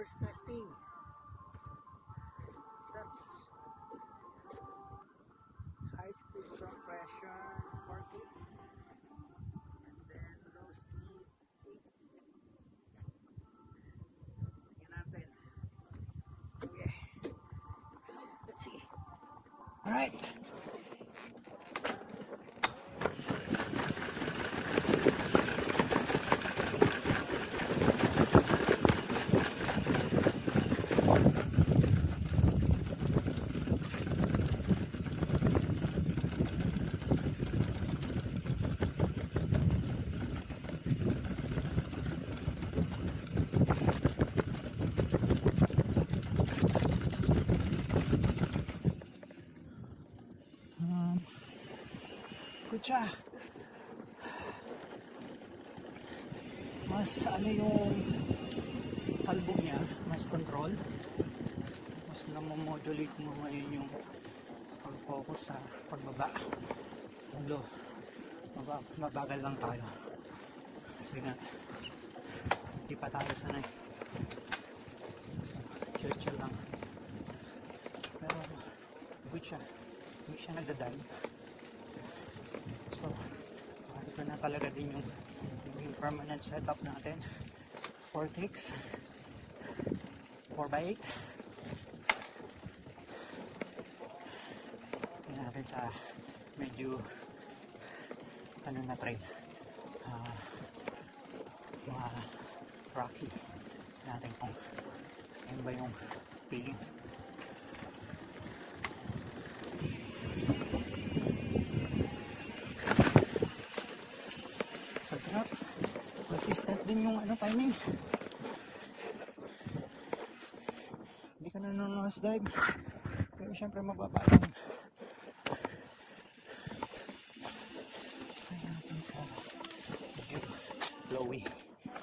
First testing. Steps. High speed compression 4 clicks. And then low speed 8. Tingnan natin. Okay. Let's see. Alright. Good siya. Mas ano yung kalbog niya, mas control. Mas namomodulate mo ngayon yung pag-focus sa pagbaba. Although, mabagal lang tayo. Kasi nga, hindi pa tayo sanay. So, chill lang. Pero, good siya. Hindi siya nagdadive. So, ito na talaga din yung permanent setup natin. 4 clicks, 4x8. Tingnan natin sa medyo ano na trail, mga rocky. Tingnan natin kung saan ba yung feeling. Sarap. Consistent din yung timing. Hindi ka nanonood dive. Pero syempre mababa lang. Kaya natin sa medyo flowy.